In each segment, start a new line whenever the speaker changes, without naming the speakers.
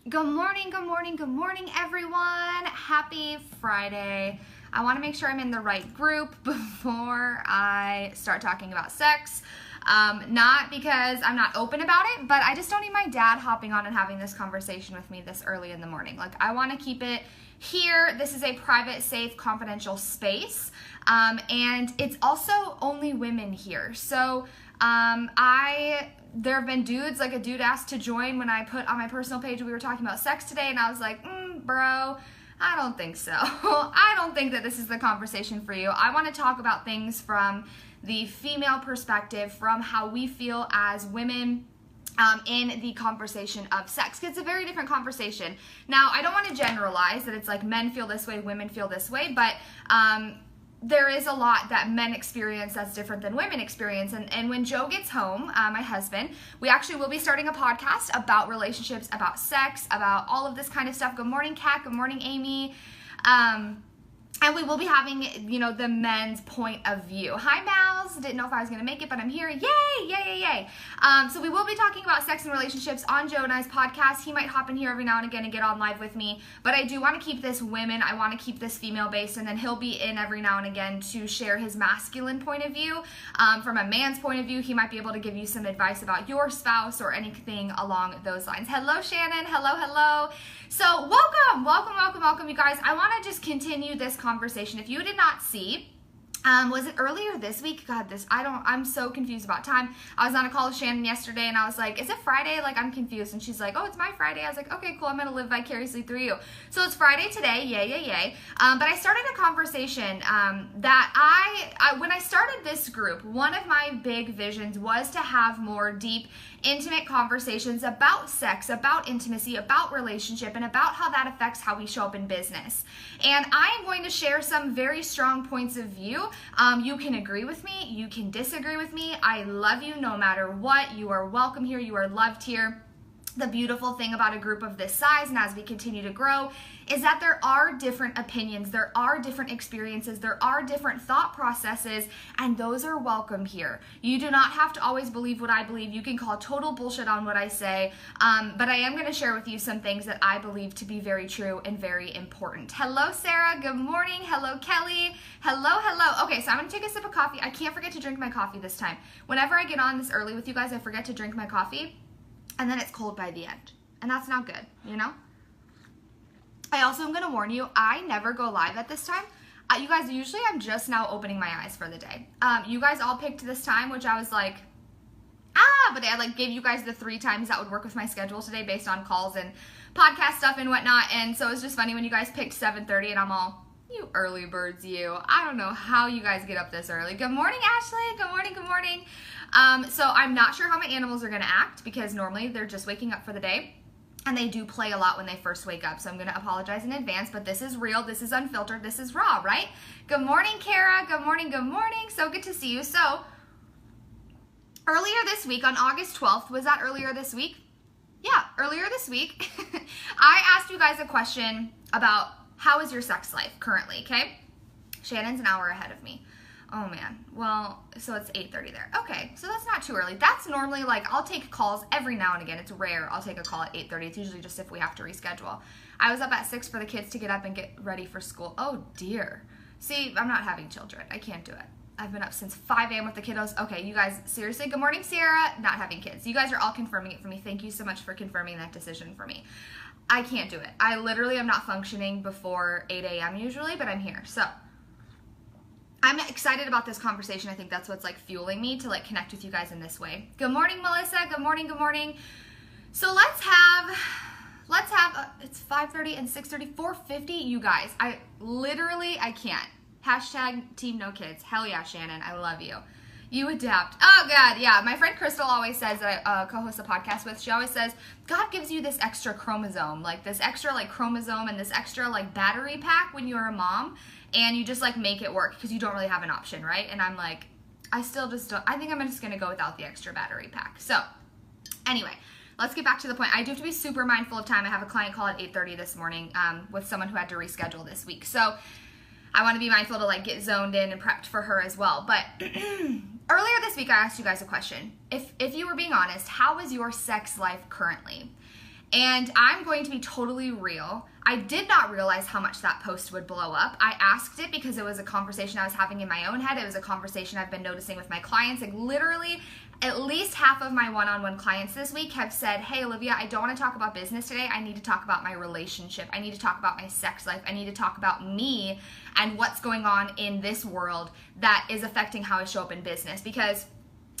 Good morning, everyone. Happy Friday. I want to make sure I'm in the right group before I start talking about sex. Not because I'm not open about it, but I just don't need my dad hopping on and having this conversation with me this early in the morning. Like, I want to keep it here. This is a private, safe, confidential space. And it's also only women here. So, there have been dudes, like a dude asked to join when I put on my personal page we were talking about sex today, and I was like, bro, I don't think so. I don't think that this is the conversation for you. I want to talk about things from the female perspective, from how we feel as women in the conversation of sex. It's a very different conversation. Now, I don't want to generalize that it's like men feel this way, women feel this way, but there is a lot that men experience that's different than women experience. And when Joe gets home, my husband, we actually will be starting a podcast about relationships, about sex, about all of this kind of stuff. Good morning, Kat. Good morning, Amy. And we will be having, the men's point of view. Hi, Mouse. Didn't know if I was going to make it, but I'm here. Yay, yay, yay, yay. So we will be talking about sex and relationships on Joe and I's podcast. He might hop in here every now and again and get on live with me. But I do want to keep this women. I want to keep this female-based. And then he'll be in every now and again to share his masculine point of view. From a man's point of view, he might be able to give you some advice about your spouse or anything along those lines. Hello, Shannon. Hello, hello. So welcome, you guys. I want to just continue this conversation. If you did not see, was it earlier this week? God, I'm so confused about time. I was on a call with Shannon yesterday and I was like, is it Friday? Like, I'm confused. And she's like, oh, it's my Friday. I was like, okay, cool. I'm going to live vicariously through you. So it's Friday today. Yay, yay, yay. But I started a conversation that when I started this group, one of my big visions was to have more deep, intimate conversations about sex, about intimacy, about relationship, and about how that affects how we show up in business. And I am going to share some very strong points of view. You can agree with me, you can disagree with me. I love you no matter what. You are welcome here, you are loved here. The beautiful thing about a group of this size, and as we continue to grow, is that there are different opinions, there are different experiences, there are different thought processes, and those are welcome here. You do not have to always believe what I believe. You can call total bullshit on what I say, but I am going to share with you some things that I believe to be very true and very important. Hello, Sarah. Good morning. Hello, Kelly. Hello. Okay, so I'm going to take a sip of coffee. I can't forget to drink my coffee this time. Whenever I get on this early with you guys, I forget to drink my coffee, and then it's cold by the end. And that's not good, I also am going to warn you, I never go live at this time. You guys, usually I'm just now opening my eyes for the day. You guys all picked this time, which I was like, but I gave you guys the 3 times that would work with my schedule today based on calls and podcast stuff and whatnot. And so it's just funny when you guys picked 7:30 and I'm all, you early birds, you. I don't know how you guys get up this early. Good morning, Ashley. Good morning. So I'm not sure how my animals are going to act because normally they're just waking up for the day. And they do play a lot when they first wake up. So I'm going to apologize in advance, but this is real. This is unfiltered. This is raw, right? Good morning, Kara. Good morning. So good to see you. So earlier this week on August 12th, was that earlier this week? Yeah, earlier this week, I asked you guys a question about how is your sex life currently, okay? Shannon's an hour ahead of me. Oh man, well, so it's 8:30 there. Okay, so that's not too early. That's normally I'll take calls every now and again. It's rare. I'll take a call at 8:30. It's usually just if we have to reschedule. I was up at 6 for the kids to get up and get ready for school. Oh dear. See, I'm not having children. I can't do it. I've been up since 5 a.m. with the kiddos. Okay, you guys, seriously, good morning, Sierra. Not having kids. You guys are all confirming it for me. Thank you so much for confirming that decision for me. I can't do it. I literally am not functioning before 8 a.m. usually, but I'm here. So I'm excited about this conversation. I think that's what's fueling me to connect with you guys in this way. Good morning, Melissa. Good morning. So let's have it's 5:30 and 6:30, 4:50, you guys. I can't. Hashtag team no kids. Hell yeah, Shannon. I love you. You adapt. Oh God, yeah. My friend Crystal always says that I co-host a podcast with. She always says God gives you this extra chromosome, this extra chromosome and this extra battery pack when you're a mom. And you just make it work because you don't really have an option, right? And I'm I still just don't. I think I'm just going to go without the extra battery pack. So anyway, let's get back to the point. I do have to be super mindful of time. I have a client call at 8:30 this morning with someone who had to reschedule this week. So I want to be mindful to get zoned in and prepped for her as well. But earlier this week, I asked you guys a question. If you were being honest, how is your sex life currently? And I'm going to be totally real. I did not realize how much that post would blow up. I asked it because it was a conversation I was having in my own head. It was a conversation I've been noticing with my clients. Like literally, at least half of my one-on-one clients this week have said, hey, Olivia, I don't want to talk about business today. I need to talk about my relationship. I need to talk about my sex life. I need to talk about me and what's going on in this world that is affecting how I show up in business. Because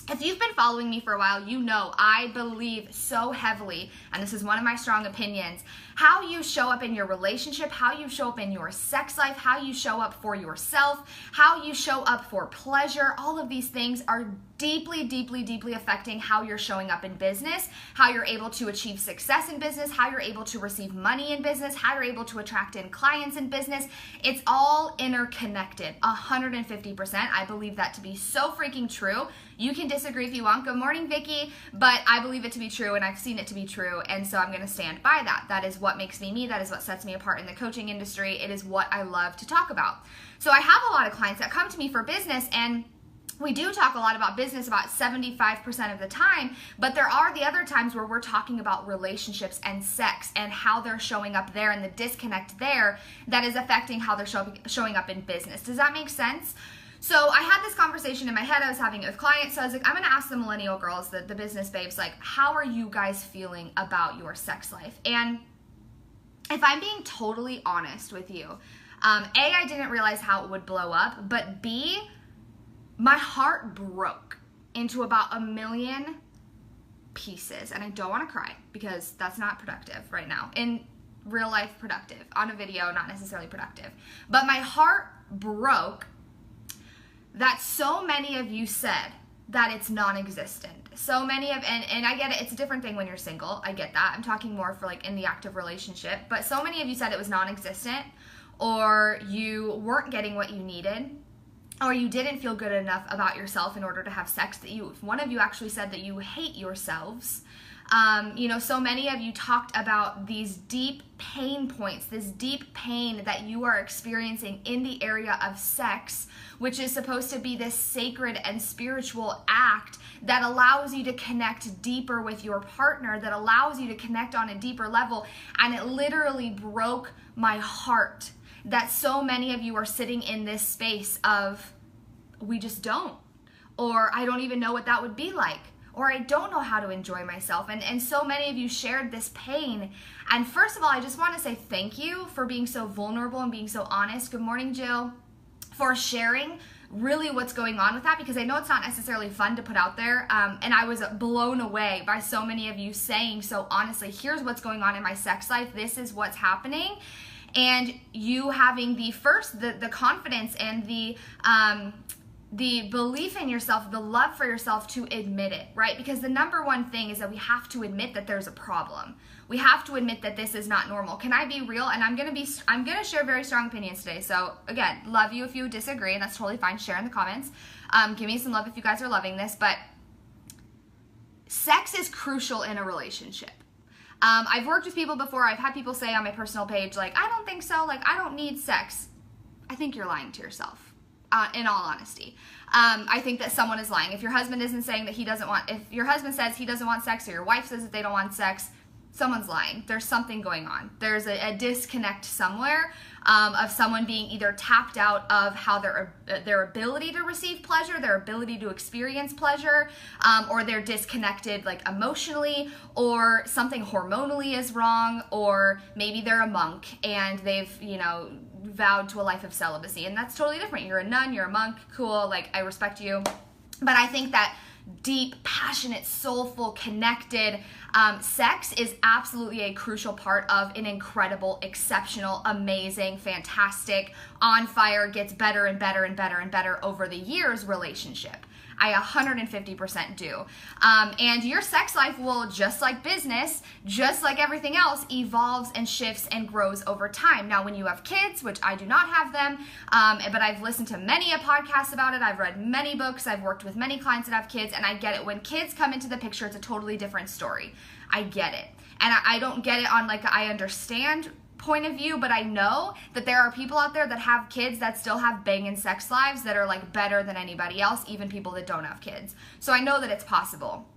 if you've been following me for a while, you know I believe so heavily, and this is one of my strong opinions, how you show up in your relationship, how you show up in your sex life, how you show up for yourself, how you show up for pleasure, all of these things are deeply, deeply, deeply affecting how you're showing up in business, how you're able to achieve success in business, how you're able to receive money in business, how you're able to attract in clients in business. It's all interconnected, 150%. I believe that to be so freaking true. You can disagree if you want. Good morning, Vicky. But I believe it to be true, and I've seen it to be true, and so I'm going to stand by that. That is what makes me me. That is what sets me apart in the coaching industry. It is what I love to talk about. So I have a lot of clients that come to me for business, and we do talk a lot about business about 75% of the time, but there are the other times where we're talking about relationships and sex and how they're showing up there and the disconnect there that is affecting how they're showing up in business. Does that make sense? So I had this conversation in my head. I was having it with clients. So I was like, I'm going to ask the millennial girls, the business babes, like, how are you guys feeling about your sex life? And if I'm being totally honest with you, A, I didn't realize how it would blow up, but B, my heart broke into about 1 million pieces. And I don't want to cry because that's not productive right now. In real life, productive. On a video, not necessarily productive. But my heart broke that so many of you said that it's non-existent. So many of, and I get it, it's a different thing when you're single. I get that. I'm talking more for like in the active relationship. But so many of you said it was non-existent, or you weren't getting what you needed, or you didn't feel good enough about yourself in order to have sex, that you, one of you actually said that you hate yourselves. You know, so many of you talked about these deep pain points, this deep pain that you are experiencing in the area of sex, which is supposed to be this sacred and spiritual act that allows you to connect deeper with your partner, that allows you to connect on a deeper level. And it literally broke my heart that so many of you are sitting in this space of, we just don't, or I don't even know what that would be like, or I don't know how to enjoy myself. And so many of you shared this pain. And first of all, I just want to say thank you for being so vulnerable and being so honest. Good morning, Jill. For sharing really what's going on with that, because I know it's not necessarily fun to put out there. And I was blown away by so many of you saying so honestly, here's what's going on in my sex life. This is what's happening. And you having the confidence and the belief in yourself, the love for yourself to admit it, right? Because the number one thing is that we have to admit that there's a problem. We have to admit that this is not normal. Can I be real? And I'm gonna share very strong opinions today. So again, love you if you disagree, and that's totally fine. Share in the comments. Give me some love if you guys are loving this. But sex is crucial in a relationship. I've worked with people before. I've had people say on my personal page, like, I don't think so. Like, I don't need sex. I think you're lying to yourself. In all honesty. I think that someone is lying. If your husband isn't saying that he doesn't want, if your husband says he doesn't want sex, or your wife says that they don't want sex, someone's lying. There's something going on. There's a disconnect somewhere of someone being either tapped out of how their ability to receive pleasure, their ability to experience pleasure, or they're disconnected like emotionally, or something hormonally is wrong, or maybe they're a monk and they've, you know, vowed to a life of celibacy, and that's totally different. You're a nun, you're a monk, cool, like I respect you. But I think that deep, passionate, soulful, connected sex is absolutely a crucial part of an incredible, exceptional, amazing, fantastic, on fire, gets better and better and better and better over the years relationship. I 150% do. And your sex life will, just like business, just like everything else, evolves and shifts and grows over time. Now, when you have kids, which I do not have them, but I've listened to many a podcast about it, I've read many books, I've worked with many clients that have kids, and I get it. When kids come into the picture, it's a totally different story. I get it. And I don't get it on like I understand point of view, but I know that there are people out there that have kids that still have banging sex lives that are like better than anybody else, even people that don't have kids. So I know that it's possible.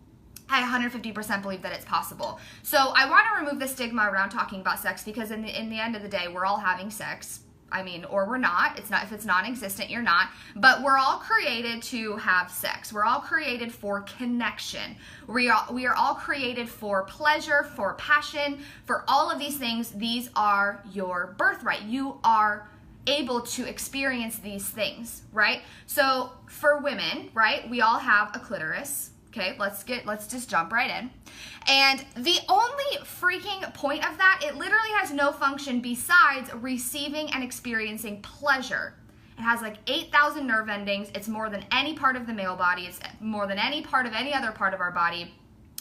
I 150% believe that it's possible. So I want to remove the stigma around talking about sex, because in the end of the day, we're all having sex. I mean, or we're not. It's not, if it's non-existent, you're not. But we're all created to have sex. We're all created for connection. We are all created for pleasure, for passion, for all of these things. These are your birthright. You are able to experience these things, right? So for women, right, we all have a clitoris. Okay, let's just jump right in. And the only freaking point of that, it literally has no function besides receiving and experiencing pleasure. It has like 8,000 nerve endings. It's more than any part of the male body. It's more than any part of any other part of our body.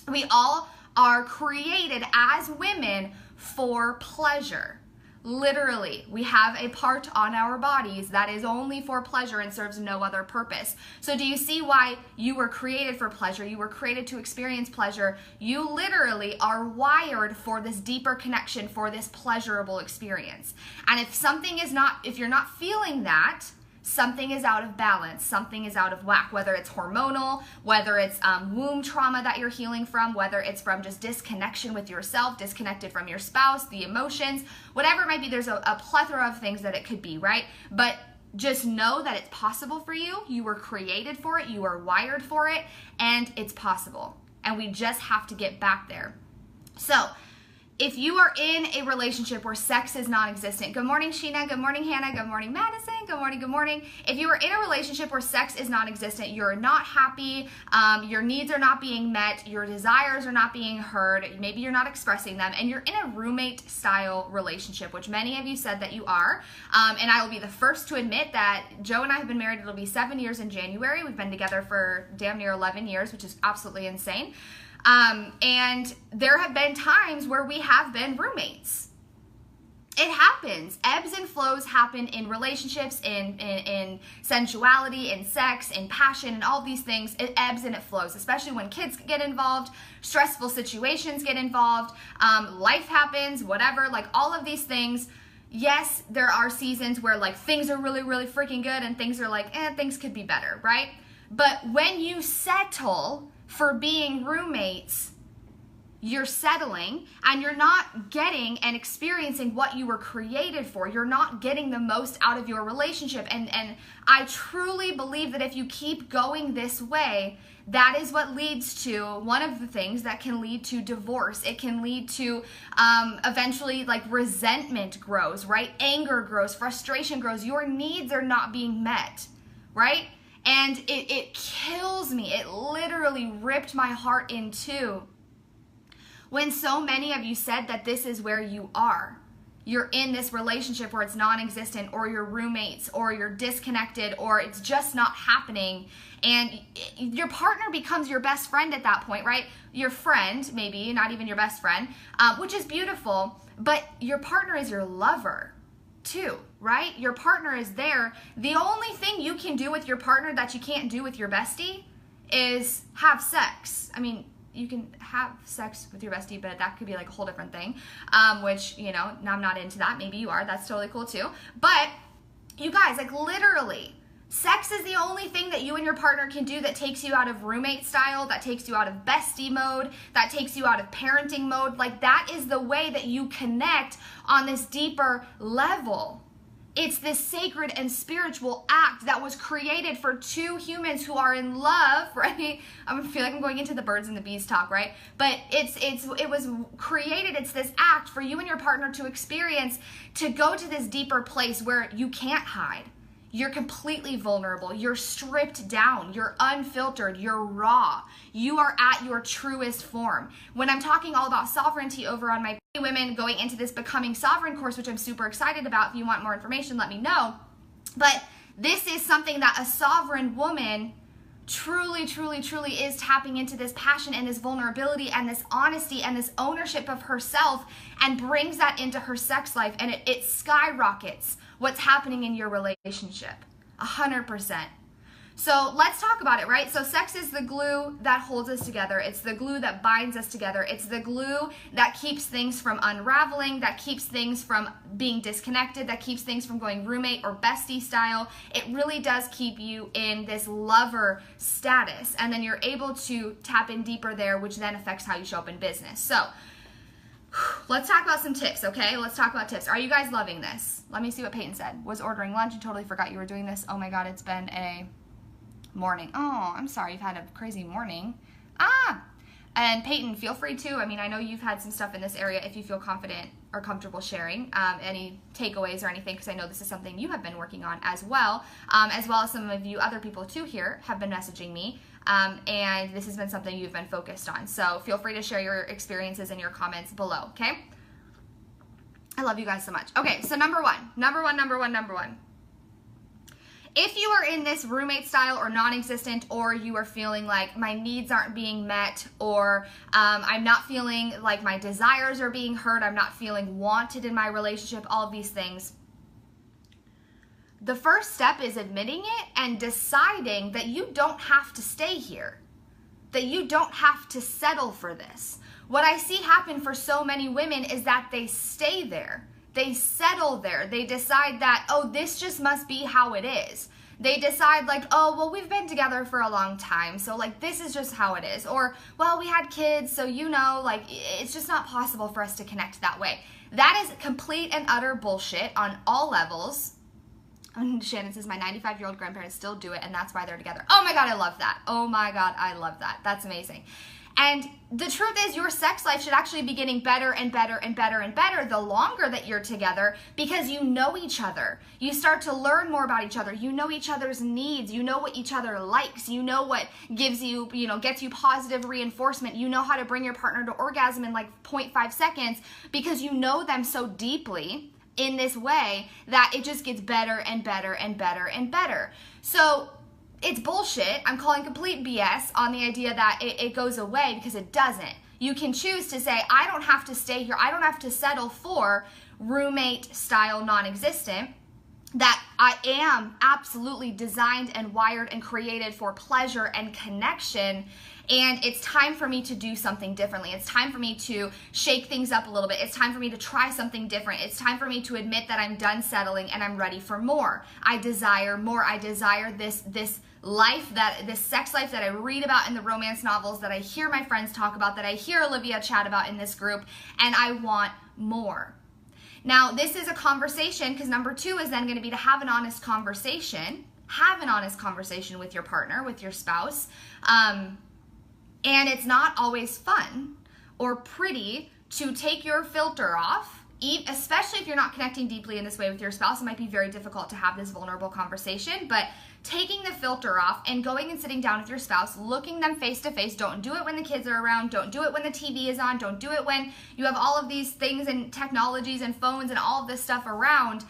We all are created as women for pleasure. Literally, we have a part on our bodies that is only for pleasure and serves no other purpose. So do you see why you were created for pleasure? You were created to experience pleasure. You literally are wired for this deeper connection, for this pleasurable experience. And if you're not feeling that, something is out of balance, something is out of whack, whether it's hormonal, whether it's womb trauma that you're healing from, whether it's from just disconnection with yourself, disconnected from your spouse, the emotions, whatever it might be. There's a plethora of things that it could be, right? But just know that it's possible for you. You were created for it, you are wired for it, and it's possible. And we just have to get back there. So if you are in a relationship where sex is non-existent, good morning, Sheena, good morning, Hannah, good morning, Madison, good morning, good morning. If you are in a relationship where sex is non-existent, you're not happy, your needs are not being met, your desires are not being heard, maybe you're not expressing them, and you're in a roommate-style relationship, which many of you said that you are, and I will be the first to admit that Joe and I have been married, it'll be 7 years in January. We've been together for damn near 11 years, which is absolutely insane. And there have been times where we have been roommates. It happens. Ebbs and flows happen in relationships, in sensuality, in sex, in passion, and all these things. It ebbs and it flows, especially when kids get involved, stressful situations get involved, life happens, whatever, like all of these things. Yes, there are seasons where like things are really, really freaking good and things are like, things could be better, right? But when you settle for being roommates, you're settling and you're not getting and experiencing what you were created for. You're not getting the most out of your relationship. And I truly believe that if you keep going this way, that is what leads to one of the things that can lead to divorce. It can lead to eventually like resentment grows, right? Anger grows, frustration grows. Your needs are not being met, right? And it kills me. It literally ripped my heart in two when so many of you said that this is where you are. You're in this relationship where it's non-existent, or you're roommates, or you're disconnected, or it's just not happening. And your partner becomes your best friend at that point, right? Your friend, maybe, not even your best friend, which is beautiful, but your partner is your lover too, right? Your partner is there. The only thing you can do with your partner that you can't do with your bestie is have sex. I mean, you can have sex with your bestie, but that could be like a whole different thing, which, you know, I'm not into that. Maybe you are. That's totally cool too. But you guys, like literally, sex is the only thing that you and your partner can do that takes you out of roommate style, that takes you out of bestie mode, that takes you out of parenting mode. Like that is the way that you connect on this deeper level. It's this sacred and spiritual act that was created for two humans who are in love, right? I feel like I'm going into the birds and the bees talk, right? But it was created, it's this act for you and your partner to experience, to go to this deeper place where you can't hide. You're completely vulnerable. You're stripped down. You're unfiltered. You're raw. You are at your truest form. When I'm talking all about sovereignty over on my women going into this Becoming Sovereign course, which I'm super excited about. If you want more information, let me know. But this is something that a sovereign woman truly, truly, truly is tapping into, this passion and this vulnerability and this honesty and this ownership of herself, and brings that into her sex life, and it skyrockets what's happening in your relationship, 100%. So let's talk about it, right? So sex is the glue that holds us together. It's the glue that binds us together. It's the glue that keeps things from unraveling, that keeps things from being disconnected, that keeps things from going roommate or bestie style. It really does keep you in this lover status. And then you're able to tap in deeper there, which then affects how you show up in business. So let's talk about some tips, okay? Let's talk about tips. Are you guys loving this? Let me see what Peyton said. Was ordering lunch and totally forgot you were doing this. Oh my God, it's been a morning. Oh, I'm sorry you've had a crazy morning. And Peyton, feel free to. I mean, I know you've had some stuff in this area if you feel confident or comfortable sharing any takeaways or anything, because I know this is something you have been working on as well as some of you other people too here have been messaging me. And this has been something you've been focused on. So feel free to share your experiences in your comments below, okay? I love you guys so much. Okay, so number one. If you are in this roommate style or non-existent, or you are feeling like my needs aren't being met, or I'm not feeling like my desires are being heard, I'm not feeling wanted in my relationship, all of these things, the first step is admitting it and deciding that you don't have to stay here, that you don't have to settle for this. What I see happen for so many women is that they stay there. They settle there. They decide that, oh, this just must be how it is. They decide like, oh, well, we've been together for a long time, so like this is just how it is. Or, well, we had kids, so you know, like it's just not possible for us to connect that way. That is complete and utter bullshit on all levels. And Shannon says, my 95-year-old grandparents still do it, and that's why they're together. Oh my God, I love that. Oh my God, I love that. That's amazing. And the truth is, your sex life should actually be getting better and better and better and better the longer that you're together, because you know each other. You start to learn more about each other. You know each other's needs. You know what each other likes. You know what gives you, gets you positive reinforcement. You know how to bring your partner to orgasm in like 0.5 seconds because you know them so deeply in this way that it just gets better and better and better and better. So it's bullshit. I'm calling complete BS on the idea that it goes away, because it doesn't. You can choose to say, I don't have to stay here. I don't have to settle for roommate style non-existent, that I am absolutely designed and wired and created for pleasure and connection. And it's time for me to do something differently. It's time for me to shake things up a little bit. It's time for me to try something different. It's time for me to admit that I'm done settling and I'm ready for more. I desire more. I desire this life, this sex life that I read about in the romance novels, that I hear my friends talk about, that I hear Olivia chat about in this group, and I want more. Now, this is a conversation, because number 2 is then going to be to have an honest conversation. Have an honest conversation with your partner, with your spouse. And it's not always fun or pretty to take your filter off, especially if you're not connecting deeply in this way with your spouse. It might be very difficult to have this vulnerable conversation, but taking the filter off and going and sitting down with your spouse, looking them face to face. Don't do it when the kids are around. Don't do it when the TV is on. Don't do it when you have all of these things and technologies and phones and all of this stuff around.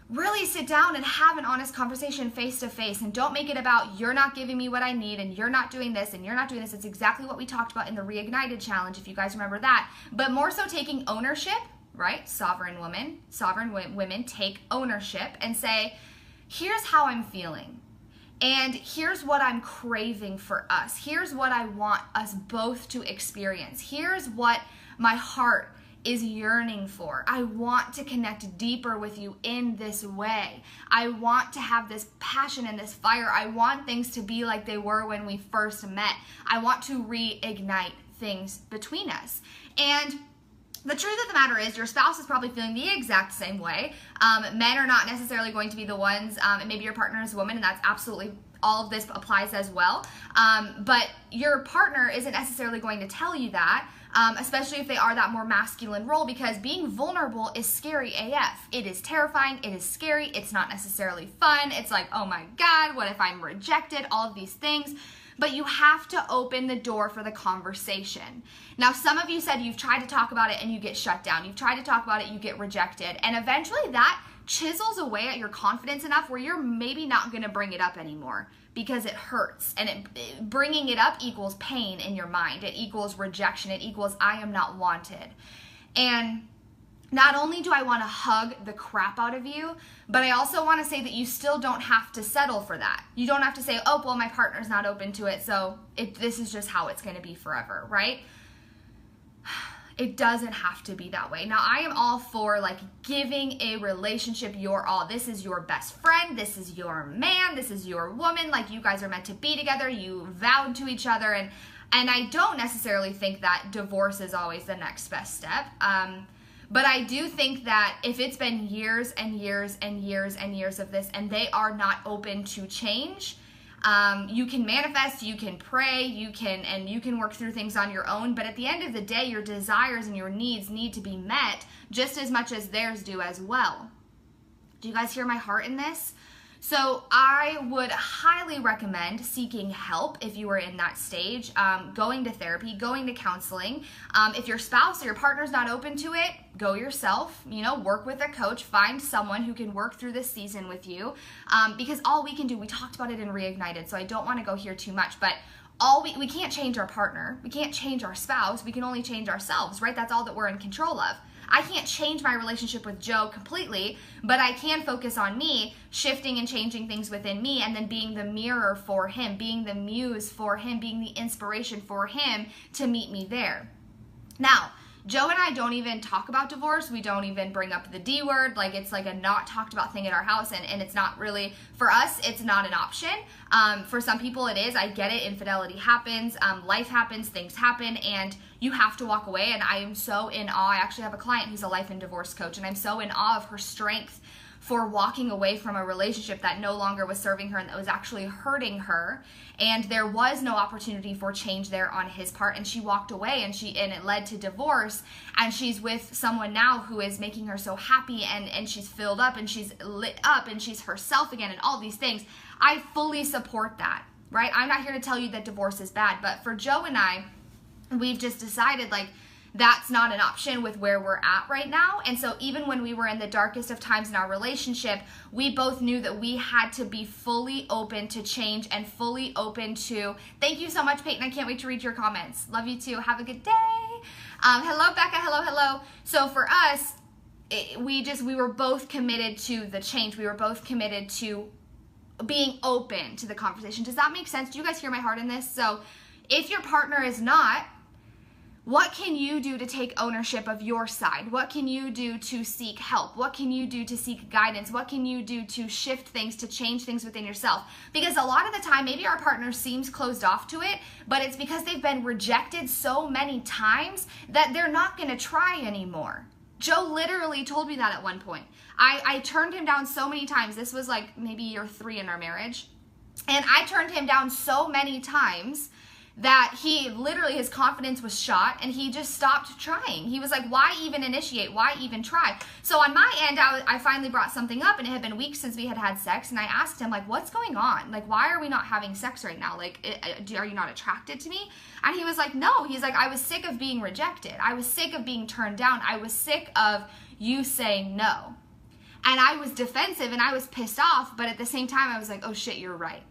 Really sit down and have an honest conversation face to face, and don't make it about you're not giving me what I need and you're not doing this and you're not doing this. It's exactly what we talked about in the Reignited Challenge, if you guys remember that. But more so taking ownership, right? Sovereign women take ownership and say, here's how I'm feeling, and here's what I'm craving for us. Here's what I want us both to experience. Here's what my heart is yearning for. I want to connect deeper with you in this way. I want to have this passion and this fire. I want things to be like they were when we first met. I want to reignite things between us. And the truth of the matter is, your spouse is probably feeling the exact same way. Men are not necessarily going to be the ones, and maybe your partner is a woman, and that's absolutely, all of this applies as well. But your partner isn't necessarily going to tell you that, especially if they are that more masculine role, because being vulnerable is scary AF. It is terrifying, it is scary, it's not necessarily fun. It's like, oh my God, what if I'm rejected? All of these things. But you have to open the door for the conversation. Now, some of you said you've tried to talk about it and you get shut down. You've tried to talk about it, you get rejected. And eventually that chisels away at your confidence enough where you're maybe not going to bring it up anymore, because it hurts. And bringing it up equals pain in your mind. It equals rejection. It equals I am not wanted. And not only do I want to hug the crap out of you, but I also want to say that you still don't have to settle for that. You don't have to say, oh, well, my partner's not open to it, so this is just how it's going to be forever, right? It doesn't have to be that way. Now, I am all for like giving a relationship your all. This is your best friend. This is your man. This is your woman. Like, you guys are meant to be together. You vowed to each other. And I don't necessarily think that divorce is always the next best step. But I do think that if it's been years and years and years and years of this and they are not open to change, you can manifest, you can pray, you can work through things on your own. But at the end of the day, your desires and your needs need to be met just as much as theirs do as well. Do you guys hear my heart in this? So I would highly recommend seeking help if you are in that stage, going to therapy, going to counseling. If your spouse or your partner's not open to it, go yourself, work with a coach, find someone who can work through this season with you. Because all we can do, we talked about it in Reignited, so I don't want to go here too much, but we can't change our partner. We can't change our spouse. We can only change ourselves, right? That's all that we're in control of. I can't change my relationship with Joe completely, but I can focus on me, shifting and changing things within me, and then being the mirror for him, being the muse for him, being the inspiration for him to meet me there. Now, Joe and I don't even talk about divorce. We don't even bring up the D word. Like, it's like a not talked about thing at our house, and it's not really, for us, it's not an option. For some people it is. I get it. Infidelity happens. Life happens. Things happen, and you have to walk away. And I am so in awe. I actually have a client who's a life and divorce coach, and I'm so in awe of her strength for walking away from a relationship that no longer was serving her and that was actually hurting her. And there was no opportunity for change there on his part, and she walked away, and it led to divorce. And she's with someone now who is making her so happy, and she's filled up, and she's lit up, and she's herself again, and all these things. I fully support that, right? I'm not here to tell you that divorce is bad, but for Joe and I, we've just decided, like, that's not an option with where we're at right now. And so even when we were in the darkest of times in our relationship, we both knew that we had to be fully open to change and fully open to, thank you so much, Peyton. I can't wait to read your comments. Love you too. Have a good day. Hello, Becca. Hello. So for us, we were both committed to the change. We were both committed to being open to the conversation. Does that make sense? Do you guys hear my heart in this? So if your partner is not, what can you do to take ownership of your side? What can you do to seek help? What can you do to seek guidance? What can you do to shift things, to change things within yourself? Because a lot of the time, maybe our partner seems closed off to it, but it's because they've been rejected so many times that they're not going to try anymore. Joe literally told me that at one point. I turned him down so many times. This was like maybe year 3 in our marriage. And I turned him down so many times that he literally, his confidence was shot, and he just stopped trying. He was like, why even initiate? Why even try? So on my end, I finally brought something up, and it had been weeks since we had had sex, and I asked him, like, what's going on? Like, why are we not having sex right now? Like, are you not attracted to me? And he was like, no. He's like, I was sick of being rejected. I was sick of being turned down. I was sick of you saying no. And I was defensive, and I was pissed off, but at the same time, I was like, oh shit, you're right.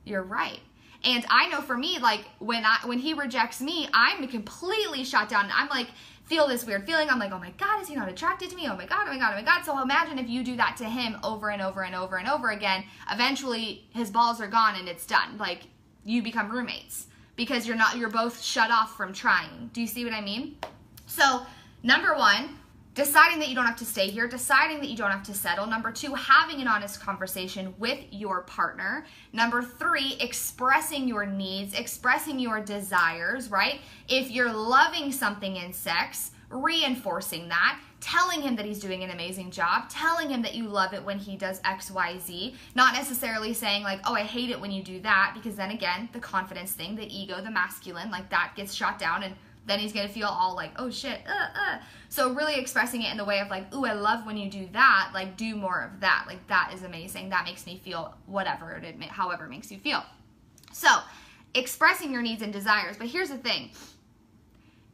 You're right. And I know for me, like, when he rejects me, I'm completely shut down. I'm like, feel this weird feeling. I'm like, oh my God, is he not attracted to me? Oh my God, oh my God, oh my God. So imagine if you do that to him over and over and over and over again. Eventually, his balls are gone and it's done. Like, you become roommates because you're both shut off from trying. Do you see what I mean? So, number 1, deciding that you don't have to stay here, deciding that you don't have to settle. Number 2, having an honest conversation with your partner. Number 3, expressing your needs, expressing your desires, right? If you're loving something in sex, reinforcing that, telling him that he's doing an amazing job, telling him that you love it when he does X, Y, Z, not necessarily saying like, oh, I hate it when you do that, because then again, the confidence thing, the ego, the masculine, like that gets shot down, and then he's going to feel all like, oh shit, So really expressing it in the way of like, ooh, I love when you do that, like do more of that. Like that is amazing. That makes me feel whatever, however it makes you feel. So expressing your needs and desires. But here's the thing.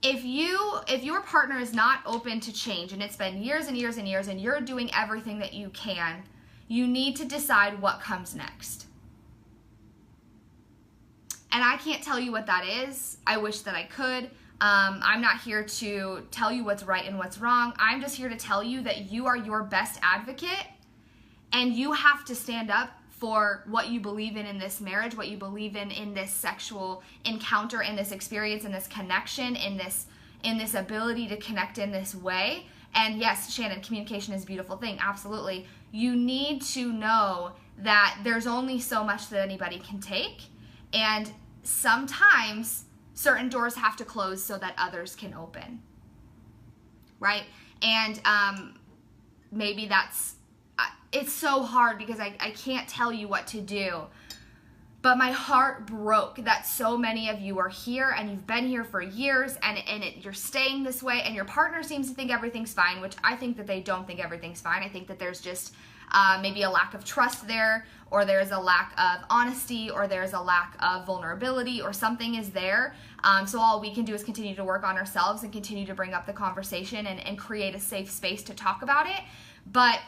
If your partner is not open to change, and it's been years and years and years, and you're doing everything that you can, you need to decide what comes next. And I can't tell you what that is. I wish that I could. I'm not here to tell you what's right and what's wrong. I'm just here to tell you that you are your best advocate, and you have to stand up for what you believe in this marriage, what you believe in this sexual encounter, in this experience, in this connection, in this ability to connect in this way. And yes, Shannon, communication is a beautiful thing. Absolutely. You need to know that there's only so much that anybody can take. And sometimes certain doors have to close so that others can open. Right? And maybe that's, it's so hard because I can't tell you what to do. But my heart broke that so many of you are here and you've been here for years and you're staying this way, and your partner seems to think everything's fine, which I think that they don't think everything's fine. I think that there's just maybe a lack of trust there, or there's a lack of honesty, or there's a lack of vulnerability, or something is there. So all we can do is continue to work on ourselves and continue to bring up the conversation and create a safe space to talk about it. But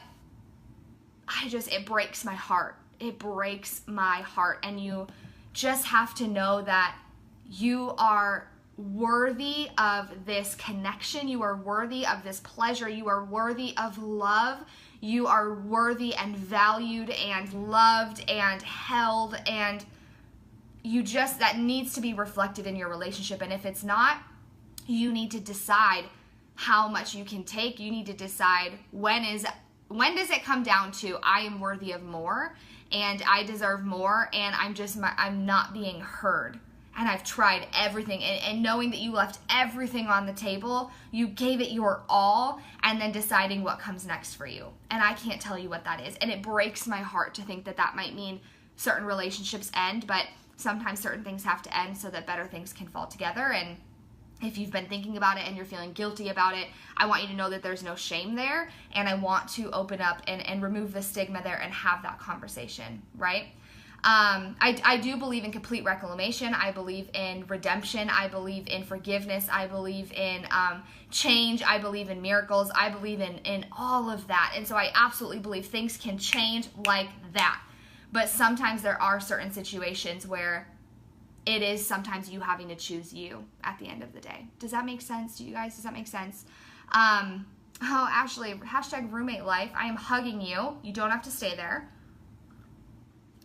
it breaks my heart. It breaks my heart. And you just have to know that you are worthy of this connection. You are worthy of this pleasure. You are worthy of love. You are worthy and valued and loved and held. And that needs to be reflected in your relationship. And if it's not, you need to decide how much you can take. You need to decide when does it come down to I am worthy of more and I deserve more, and I'm not being heard, and I've tried everything, and knowing that you left everything on the table, you gave it your all, and then deciding what comes next for you. And I can't tell you what that is, and it breaks my heart to think that might mean certain relationships end, but sometimes certain things have to end so that better things can fall together. And if you've been thinking about it and you're feeling guilty about it, I want you to know that there's no shame there, and I want to open up and remove the stigma there and have that conversation, right? I do believe in complete reclamation. I believe in redemption. I believe in forgiveness. I believe in change. I believe in miracles. I believe in all of that. And so I absolutely believe things can change like that. But sometimes there are certain situations where it is sometimes you having to choose you at the end of the day. Does that make sense to you guys? Does that make sense? Oh, Ashley, #roommate life. I am hugging you. You don't have to stay there.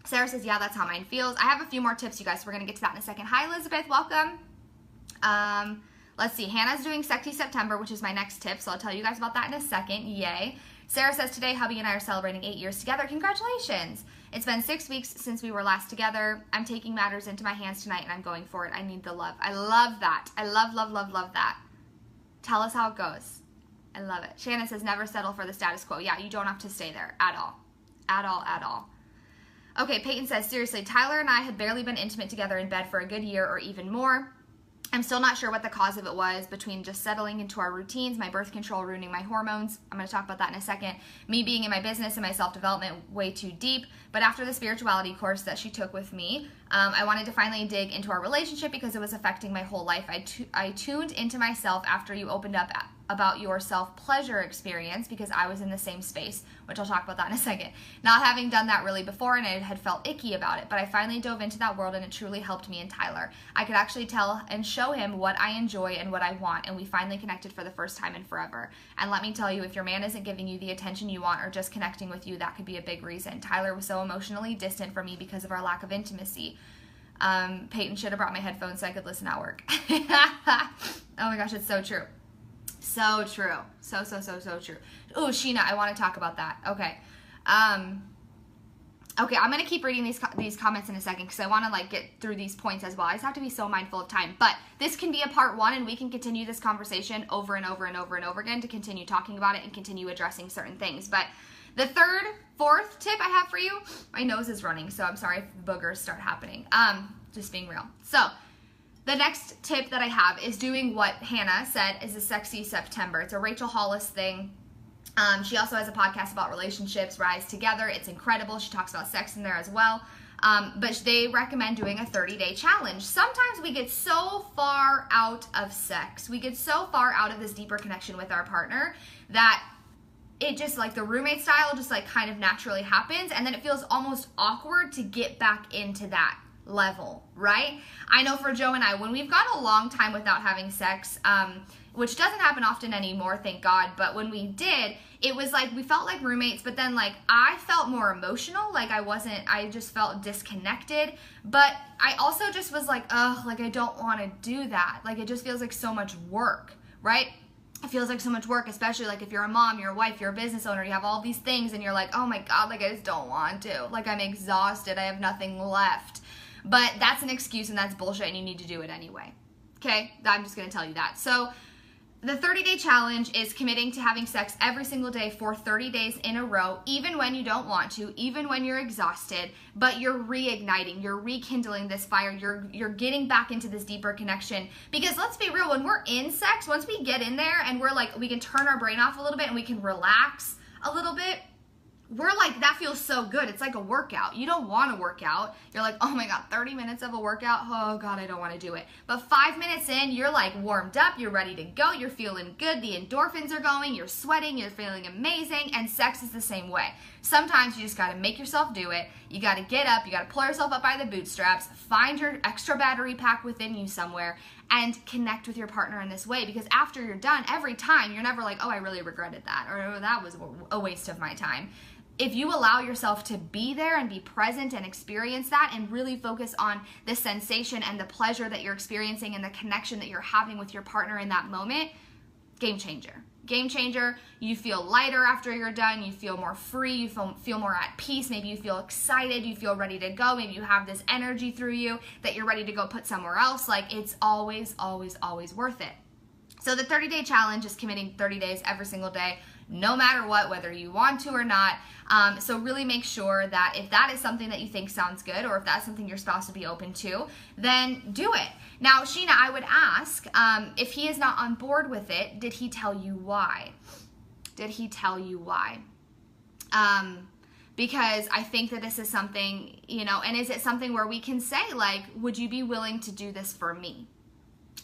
Sarah says, yeah, that's how mine feels. I have a few more tips, you guys. So we're going to get to that in a second. Hi, Elizabeth. Welcome. Let's see. Hannah's doing Sexy September, which is my next tip. So I'll tell you guys about that in a second. Yay. Sarah says, today, hubby and I are celebrating 8 years together. Congratulations. It's been 6 weeks since we were last together. I'm taking matters into my hands tonight, and I'm going for it. I need the love. I love that. I love, love, love, love that. Tell us how it goes. I love it. Shannon says, never settle for the status quo. Yeah, you don't have to stay there at all. At all, at all. Okay, Peyton says, seriously, Tyler and I had barely been intimate together in bed for a good year or even more. I'm still not sure what the cause of it was, between just settling into our routines, my birth control ruining my hormones. I'm going to talk about that in a second. Me being in my business and my self-development way too deep. But after the spirituality course that she took with me, I wanted to finally dig into our relationship because it was affecting my whole life. I tuned into myself after you opened up about your self-pleasure experience, because I was in the same space, which I'll talk about that in a second. Not having done that really before, and I had felt icky about it, but I finally dove into that world, and it truly helped me and Tyler. I could actually tell and show him what I enjoy and what I want, and we finally connected for the first time in forever. And let me tell you, if your man isn't giving you the attention you want or just connecting with you, that could be a big reason. Tyler was so emotionally distant from me because of our lack of intimacy. Peyton should have brought my headphones so I could listen at work. Oh my gosh, it's so true. So true. So true. Oh, Sheena, I want to talk about that. Okay. Okay, I'm going to keep reading these comments in a second because I want to get through these points as well. I just have to be so mindful of time. But this can be a part one, and we can continue this conversation over and over and over and over again to continue talking about it and continue addressing certain things. But the fourth tip I have for you, my nose is running, so I'm sorry if the boogers start happening. Just being real. So the next tip that I have is doing what Hannah said is a Sexy September. It's a Rachel Hollis thing. She also has a podcast about relationships, Rise Together. It's incredible. She talks about sex in there as well. But they recommend doing a 30-day challenge. Sometimes we get so far out of sex, we get so far out of this deeper connection with our partner that it just, the roommate style, just kind of naturally happens, and then it feels almost awkward to get back into that level, right? I know for Joe and I, when we've gone a long time without having sex, which doesn't happen often anymore, thank God, but when we did, it was like we felt like roommates, but then like I felt more emotional, like I just felt disconnected, but I also just was like, ugh, like I don't want to do that. Like it just feels like so much work, right? It feels like so much work, especially like if you're a mom, you're a wife, you're a business owner, you have all these things and you're like, oh my God, like I just don't want to. Like I'm exhausted, I have nothing left. But that's an excuse and that's bullshit and you need to do it anyway. Okay, I'm just gonna tell you that. So the 30-day challenge is committing to having sex every single day for 30 days in a row, even when you don't want to, even when you're exhausted, but you're reigniting, you're rekindling this fire, you're getting back into this deeper connection. Because let's be real, when we're in sex, once we get in there and we're like, we can turn our brain off a little bit and we can relax a little bit, we're like, that feels so good. It's like a workout. You don't want to work out. You're like, oh my God, 30 minutes of a workout? Oh God, I don't want to do it. But 5 minutes in, you're like warmed up, you're ready to go, you're feeling good, the endorphins are going, you're sweating, you're feeling amazing, and sex is the same way. Sometimes you just got to make yourself do it. You got to get up, you got to pull yourself up by the bootstraps, find your extra battery pack within you somewhere, and connect with your partner in this way. Because after you're done, every time, you're never like, oh, I really regretted that, or oh, that was a waste of my time. If you allow yourself to be there and be present and experience that and really focus on the sensation and the pleasure that you're experiencing and the connection that you're having with your partner in that moment, game changer. Game changer. You feel lighter after you're done. You feel more free. You feel more at peace. Maybe you feel excited. You feel ready to go. Maybe you have this energy through you that you're ready to go put somewhere else. Like it's always, always, always worth it. So the 30-day challenge is committing 30 days every single day, no matter what, whether you want to or not. So really make sure that if that is something that you think sounds good, or if that's something your spouse would be open to, then do it. Now, Sheena, I would ask, if he is not on board with it, did he tell you why? Did he tell you why? Because I think that this is something, you know, and is it something where we can say, like, would you be willing to do this for me?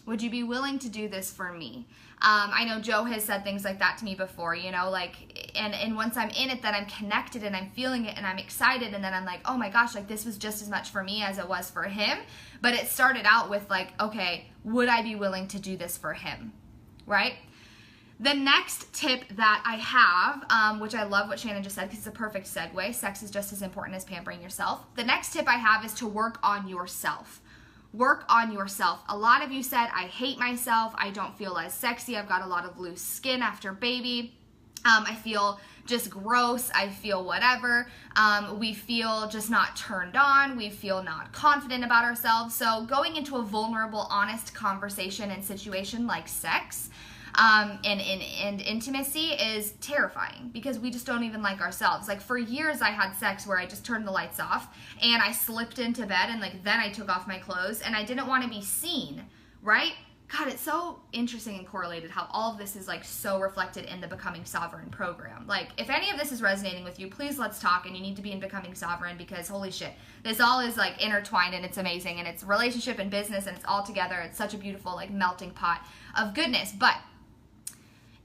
Would you be willing to do this for me? I know Joe has said things like that to me before, you know, like, and once I'm in it, then I'm connected and I'm feeling it and I'm excited, and then I'm like, oh my gosh, like this was just as much for me as it was for him. But it started out with like, okay, would I be willing to do this for him, right? The next tip that I have, which I love what Shannon just said because it's a perfect segue, sex is just as important as pampering yourself. The next tip I have is to work on yourself. Work on yourself. A lot of you said, I hate myself. I don't feel as sexy. I've got a lot of loose skin after baby. I feel just gross. I feel whatever. We feel just not turned on. We feel not confident about ourselves. So going into a vulnerable, honest conversation and situation like sex and intimacy is terrifying because we just don't even like ourselves. Like for years I had sex where I just turned the lights off and I slipped into bed and like then I took off my clothes and I didn't want to be seen, right? God, it's so interesting and correlated how all of this is like so reflected in the Becoming Sovereign program. Like if any of this is resonating with you, please let's talk, and you need to be in Becoming Sovereign because holy shit, this all is like intertwined and it's amazing, and it's relationship and business and it's all together. It's such a beautiful like melting pot of goodness. But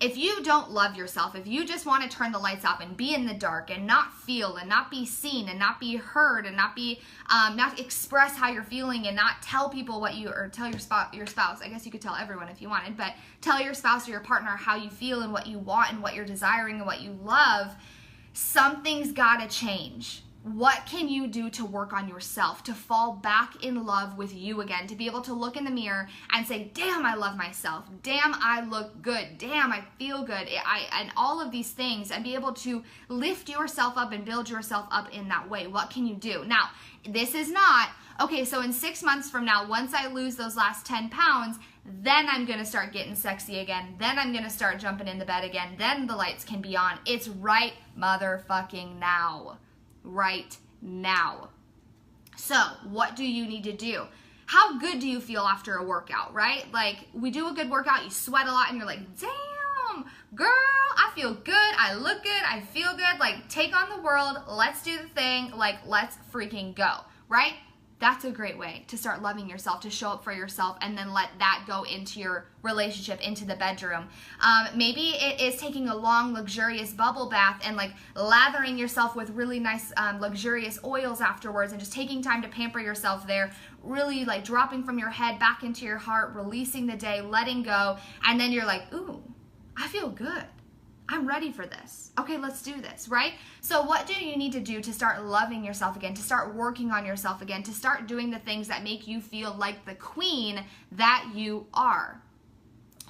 if you don't love yourself, if you just want to turn the lights off and be in the dark and not feel and not be seen and not be heard and not be, not express how you're feeling and not tell people what you, or tell your spouse, I guess you could tell everyone if you wanted, but tell your spouse or your partner how you feel and what you want and what you're desiring and what you love, something's gotta change. What can you do to work on yourself, to fall back in love with you again, to be able to look in the mirror and say, damn, I love myself. Damn, I look good. Damn, I feel good. And all of these things, and be able to lift yourself up and build yourself up in that way. What can you do? Now, this is not, okay, so in 6 months from now, once I lose those last 10 pounds, then I'm going to start getting sexy again. Then I'm going to start jumping in the bed again. Then the lights can be on. It's right motherfucking now. Right now. So what do you need to do? How good do you feel after a workout, right? Like we do a good workout, you sweat a lot and you're like, damn, girl, I feel good, I look good, I feel good. Like take on the world, let's do the thing, like let's freaking go, right? That's a great way to start loving yourself, to show up for yourself, and then let that go into your relationship, into the bedroom. Maybe it is taking a long, luxurious bubble bath and like lathering yourself with really nice, luxurious oils afterwards, and just taking time to pamper yourself there, really like dropping from your head back into your heart, releasing the day, letting go, and then you're like, ooh, I feel good. I'm ready for this. Okay, let's do this, right? So what do you need to do to start loving yourself again, to start working on yourself again, to start doing the things that make you feel like the queen that you are?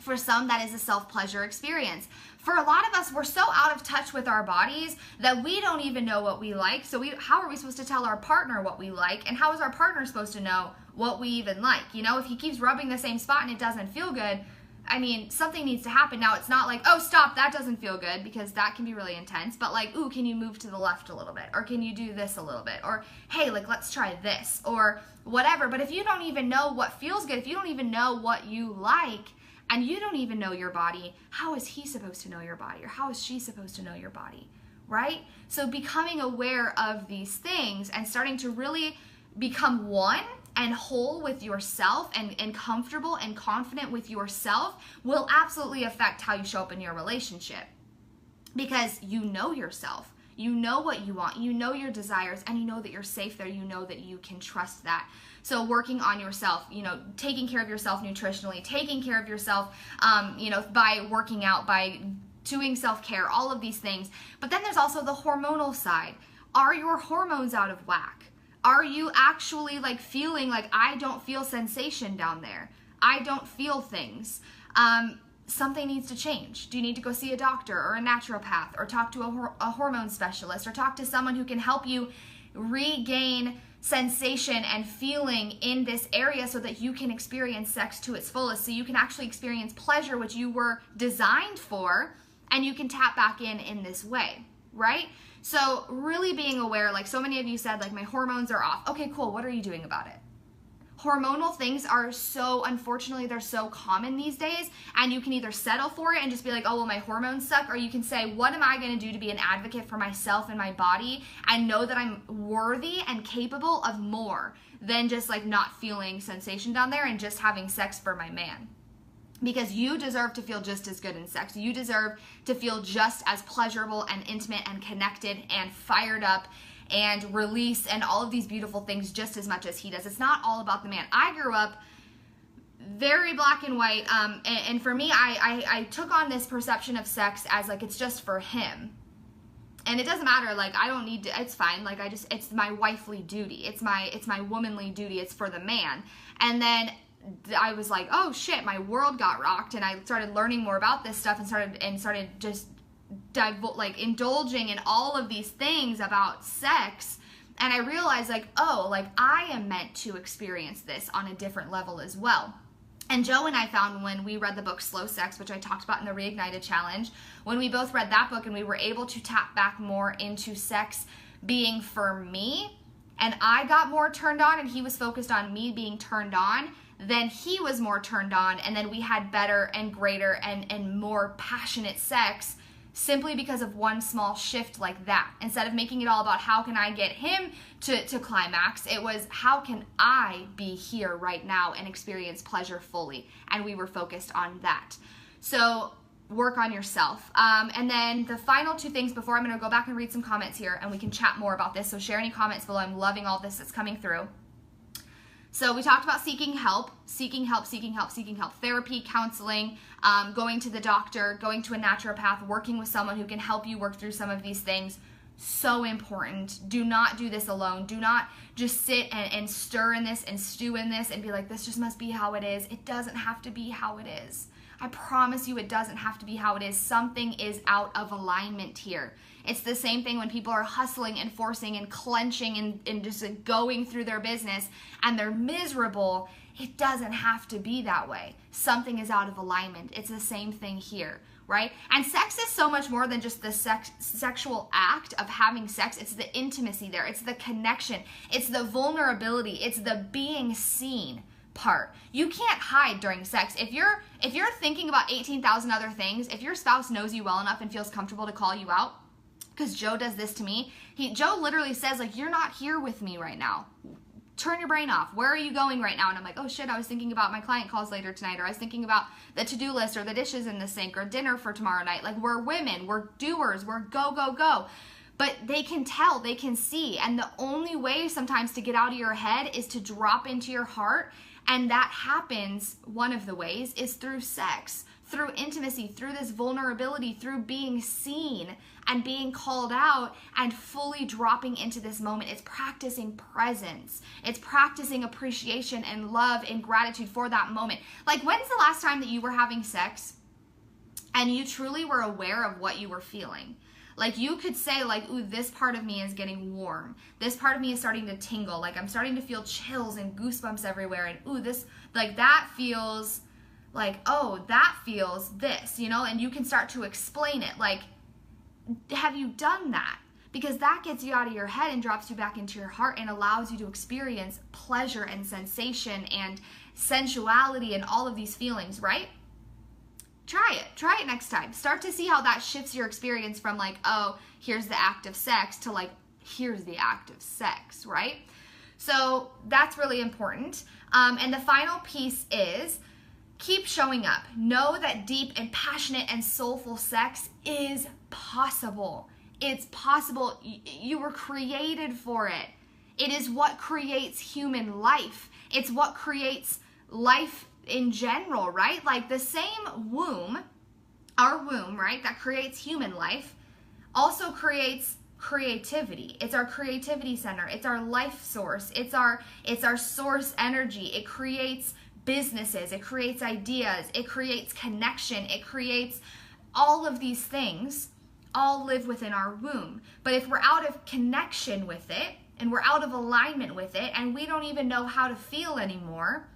For some, that is a self-pleasure experience. For a lot of us, we're so out of touch with our bodies that we don't even know what we like. So how are we supposed to tell our partner what we like? And how is our partner supposed to know what we even like? You know, if he keeps rubbing the same spot and it doesn't feel good, I mean, something needs to happen. Now, it's not like, oh, stop, that doesn't feel good, because that can be really intense. But like, ooh, can you move to the left a little bit? Or can you do this a little bit? Or, hey, like, let's try this, or whatever. But if you don't even know what feels good, if you don't even know what you like, and you don't even know your body, how is he supposed to know your body? Or how is she supposed to know your body, right? So becoming aware of these things and starting to really become one and whole with yourself, and comfortable and confident with yourself, will absolutely affect how you show up in your relationship. Because you know yourself, you know what you want, you know your desires, and you know that you're safe there, you know that you can trust that. So working on yourself, you know, taking care of yourself nutritionally, taking care of yourself, you know, by working out, by doing self-care, all of these things. But then there's also the hormonal side. Are your hormones out of whack? Are you actually like feeling like, I don't feel sensation down there? I don't feel things. Something needs to change. Do you need to go see a doctor or a naturopath, or talk to a hormone specialist, or talk to someone who can help you regain sensation and feeling in this area so that you can experience sex to its fullest, so you can actually experience pleasure, which you were designed for, and you can tap back in this way, right? So really being aware, like so many of you said, like my hormones are off. Okay, cool. What are you doing about it? Hormonal things are so, unfortunately, they're so common these days, and you can either settle for it and just be like, oh, well, my hormones suck, or you can say, what am I going to do to be an advocate for myself and my body, and know that I'm worthy and capable of more than just like not feeling sensation down there and just having sex for my man. Because you deserve to feel just as good in sex. You deserve to feel just as pleasurable and intimate and connected and fired up and release and all of these beautiful things just as much as he does. It's not all about the man. I grew up very black and white, and for me, I took on this perception of sex as like it's just for him. And it doesn't matter, like I don't need to, it's fine, like it's my wifely duty. It's my womanly duty. It's for the man. And then I was like, oh shit, my world got rocked, and I started learning more about this stuff and started just indulging in all of these things about sex, and I realized like, oh, like I am meant to experience this on a different level as well. And Joe and I found, when we read the book Slow Sex, which I talked about in the Reignited Challenge, when we both read that book and we were able to tap back more into sex being for me, and I got more turned on and he was focused on me being turned on, then he was more turned on, and then we had better and greater and more passionate sex, simply because of one small shift like that. Instead of making it all about how can I get him to climax, it was how can I be here right now and experience pleasure fully, and we were focused on that. So work on yourself. And then the final two things before I'm going to go back and read some comments here, and we can chat more about this, so share any comments below. I'm loving all this that's coming through. So we talked about seeking help, therapy, counseling, going to the doctor, going to a naturopath, working with someone who can help you work through some of these things. So important. Do not do this alone. Do not just sit and stir in this and stew in this and be like, this just must be how it is. It doesn't have to be how it is. I promise you it doesn't have to be how it is. Something is out of alignment here. It's the same thing when people are hustling and forcing and clenching and just like going through their business and they're miserable. It doesn't have to be that way. Something is out of alignment. It's the same thing here, right? And sex is so much more than just the sexual act of having sex. It's the intimacy there. It's the connection. It's the vulnerability. It's the being seen part. You can't hide during sex. If you're thinking about 18,000 other things, if your spouse knows you well enough and feels comfortable to call you out, because Joe does this to me, Joe literally says like, you're not here with me right now. turn your brain off. Where are you going right now? And I'm like, oh shit, I was thinking about my client calls later tonight, or I was thinking about the to-do list, or the dishes in the sink, or dinner for tomorrow night. Like, we're women, we're doers, we're go, go, go. But they can tell, they can see. And the only way sometimes to get out of your head is to drop into your heart. And that happens, one of the ways, is through sex, through intimacy, through this vulnerability, through being seen and being called out and fully dropping into this moment. It's practicing presence. It's practicing appreciation and love and gratitude for that moment. Like, when's the last time that you were having sex and you truly were aware of what you were feeling? Like, you could say, like, ooh, this part of me is getting warm. This part of me is starting to tingle. Like, I'm starting to feel chills and goosebumps everywhere. And ooh, this, like, that feels like, oh, that feels this, you know? And you can start to explain it. Like, have you done that? Because that gets you out of your head and drops you back into your heart and allows you to experience pleasure and sensation and sensuality and all of these feelings, right? Try it next time. Start to see how that shifts your experience from like, oh, here's the act of sex, to like, here's the act of sex, right? So that's really important. And the final piece is keep showing up. Know that deep and passionate and soulful sex is possible. It's possible. You were created for it. It is what creates human life. It's what creates life in general, right? Like, the same womb, our womb, right, that creates human life, also creates creativity. It's our creativity center. It's our life source. It's our source energy. It creates businesses. It creates ideas. It creates connection. It creates all of these things, all live within our womb. But if we're out of connection with it, and we're out of alignment with it, and we don't even know how to feel anymore,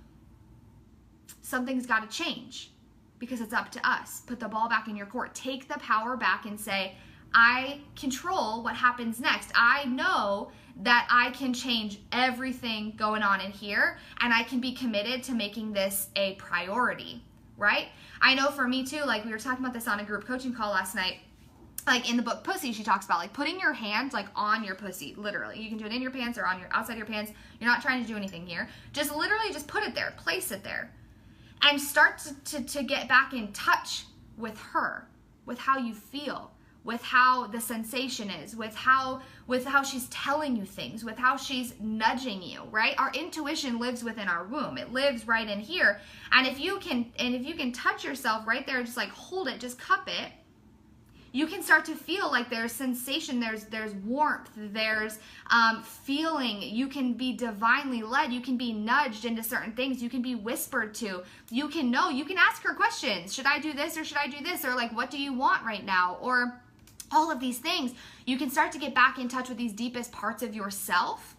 something's got to change, because it's up to us. Put the ball back in your court. Take the power back and say, I control what happens next. I know that I can change everything going on in here, and I can be committed to making this a priority, right? I know for me too, like, we were talking about this on a group coaching call last night. Like, in the book Pussy, she talks about like putting your hand like on your pussy, literally. You can do it in your pants or on your outside your pants. You're not trying to do anything here. Just literally just put it there, place it there. And start to get back in touch with her, with how you feel, with how the sensation is, with how she's telling you things, with how she's nudging you, right? Our intuition lives within our womb. It lives right in here. And if you can touch yourself right there, just like hold it, just cup it, you can start to feel like there's sensation, there's warmth, there's feeling. You can be divinely led. You can be nudged into certain things. You can be whispered to. You can know. You can ask her questions. Should I do this or should I do this? Or like, what do you want right now? Or all of these things. You can start to get back in touch with these deepest parts of yourself.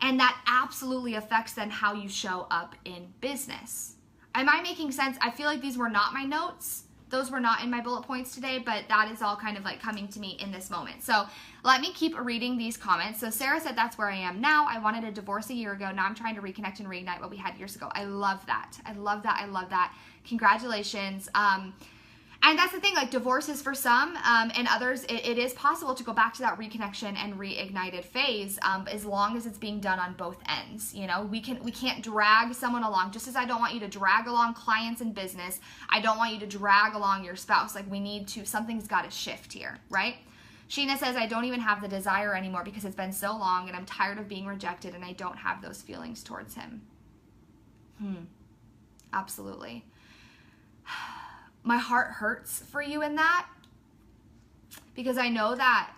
And that absolutely affects then how you show up in business. Am I making sense? I feel like these were not my notes. Those were not in my bullet points today, but that is all kind of like coming to me in this moment. So let me keep reading these comments. So Sarah said, that's where I am now. I wanted a divorce a year ago. Now I'm trying to reconnect and reignite what we had years ago. I love that. I love that. I love that. Congratulations. And that's the thing, like, divorce is for some, and others, it is possible to go back to that reconnection and reignited phase, as long as it's being done on both ends. You know, we can't drag someone along. Just as I don't want you to drag along clients in business, I don't want you to drag along your spouse. Like, something's got to shift here, right? Sheena says, I don't even have the desire anymore because it's been so long and I'm tired of being rejected and I don't have those feelings towards him. Absolutely. My heart hurts for you in that, because I know that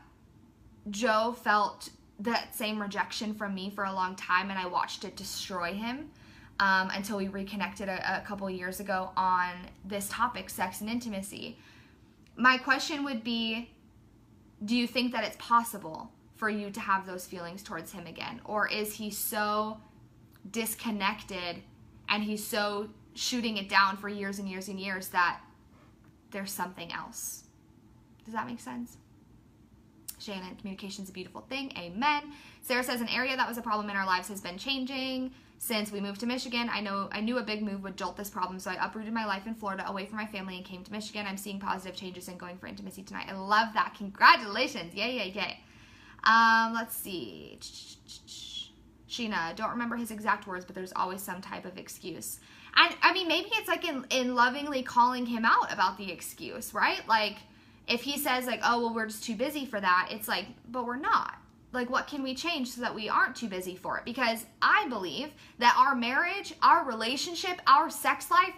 Joe felt that same rejection from me for a long time, and I watched it destroy him until we reconnected a couple years ago on this topic, sex and intimacy. My question would be, do you think that it's possible for you to have those feelings towards him again? Or is he so disconnected and he's so shooting it down for years and years and years that there's something else? Does that make sense? Shannon, communication's a beautiful thing. Amen. Sarah says, an area that was a problem in our lives has been changing since we moved to Michigan. I knew a big move would jolt this problem, so I uprooted my life in Florida away from my family and came to Michigan. I'm seeing positive changes and going for intimacy tonight. I love that. Congratulations. Yay, yay, yay. Let's see. Sheena, don't remember his exact words, but there's always some type of excuse. And I mean, maybe it's like in lovingly calling him out about the excuse, right? Like if he says like, oh, well, we're just too busy for that. It's like, but we're not. Like, what can we change so that we aren't too busy for it? Because I believe that our marriage, our relationship, our sex life